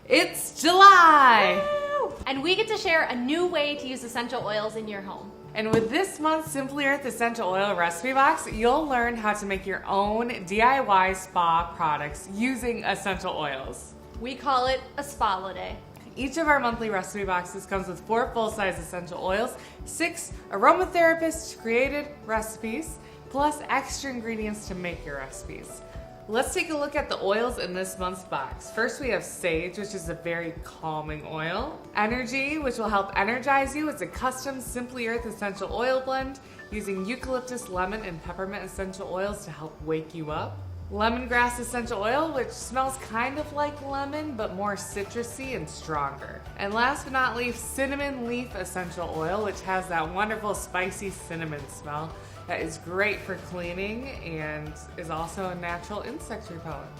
It's July! Woo! And we get to share a new way to use essential oils in your home. And with this month's Simply Earth Essential Oil Recipe Box, you'll learn how to make your own DIY spa products using essential oils. We call it a Spaliday. Each of our monthly recipe boxes comes with 4 full-size essential oils, 6 aromatherapist-created recipes, plus extra ingredients to make your recipes. Let's take a look at the oils in this month's box. First we have Sage, which is a very calming oil. Energy, which will help energize you. It's a custom Simply Earth essential oil blend using eucalyptus, lemon, and peppermint essential oils to help wake you up. Lemongrass Essential Oil, which smells kind of like lemon, but more citrusy and stronger. And last but not least, Cinnamon Leaf Essential Oil, which has that wonderful spicy cinnamon smell that is great for cleaning and is also a natural insect repellent.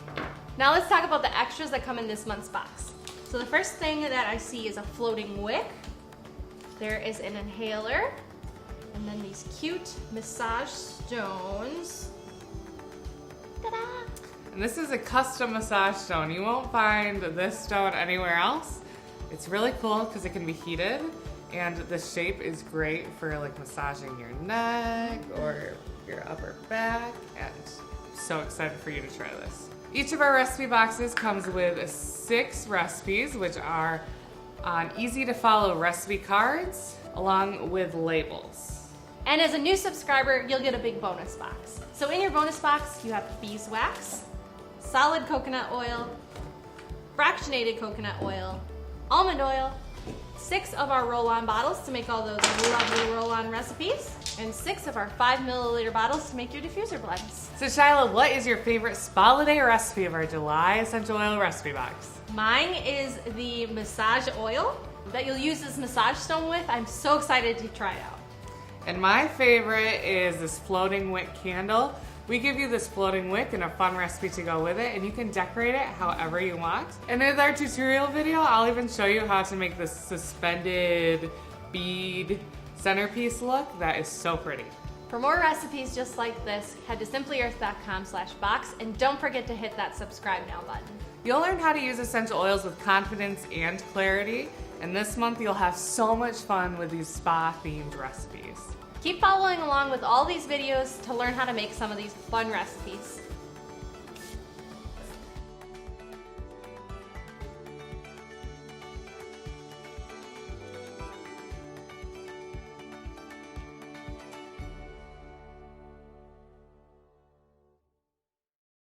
Now let's talk about the extras that come in this month's box. So the first thing that I see is a floating wick. There is an inhaler, and then these cute massage stones. Ta-da! And this is a custom massage stone. You won't find this stone anywhere else. It's really cool because it can be heated, and the shape is great for like massaging your neck or your upper back, and I'm so excited for you to try this. Each of our recipe boxes comes with 6 recipes, which are on easy to follow recipe cards along with labels. And as a new subscriber, you'll get a big bonus box. So in your bonus box, you have beeswax, solid coconut oil, fractionated coconut oil, almond oil, 6 of our roll-on bottles to make all those lovely roll-on recipes, and 6 of our 5 milliliter bottles to make your diffuser blends. So Shyla, what is your favorite Spaliday recipe of our July Essential Oil Recipe Box? Mine is the massage oil that you'll use this massage stone with. I'm so excited to try it out. And my favorite is this floating wick candle. We give you this floating wick and a fun recipe to go with it, and you can decorate it however you want. And in our tutorial video, I'll even show you how to make this suspended bead centerpiece look that is so pretty. For more recipes just like this, head to simplyearth.com/box, and don't forget to hit that subscribe now button. You'll learn how to use essential oils with confidence and clarity, and this month you'll have so much fun with these spa-themed recipes. Keep following along with all these videos to learn how to make some of these fun recipes.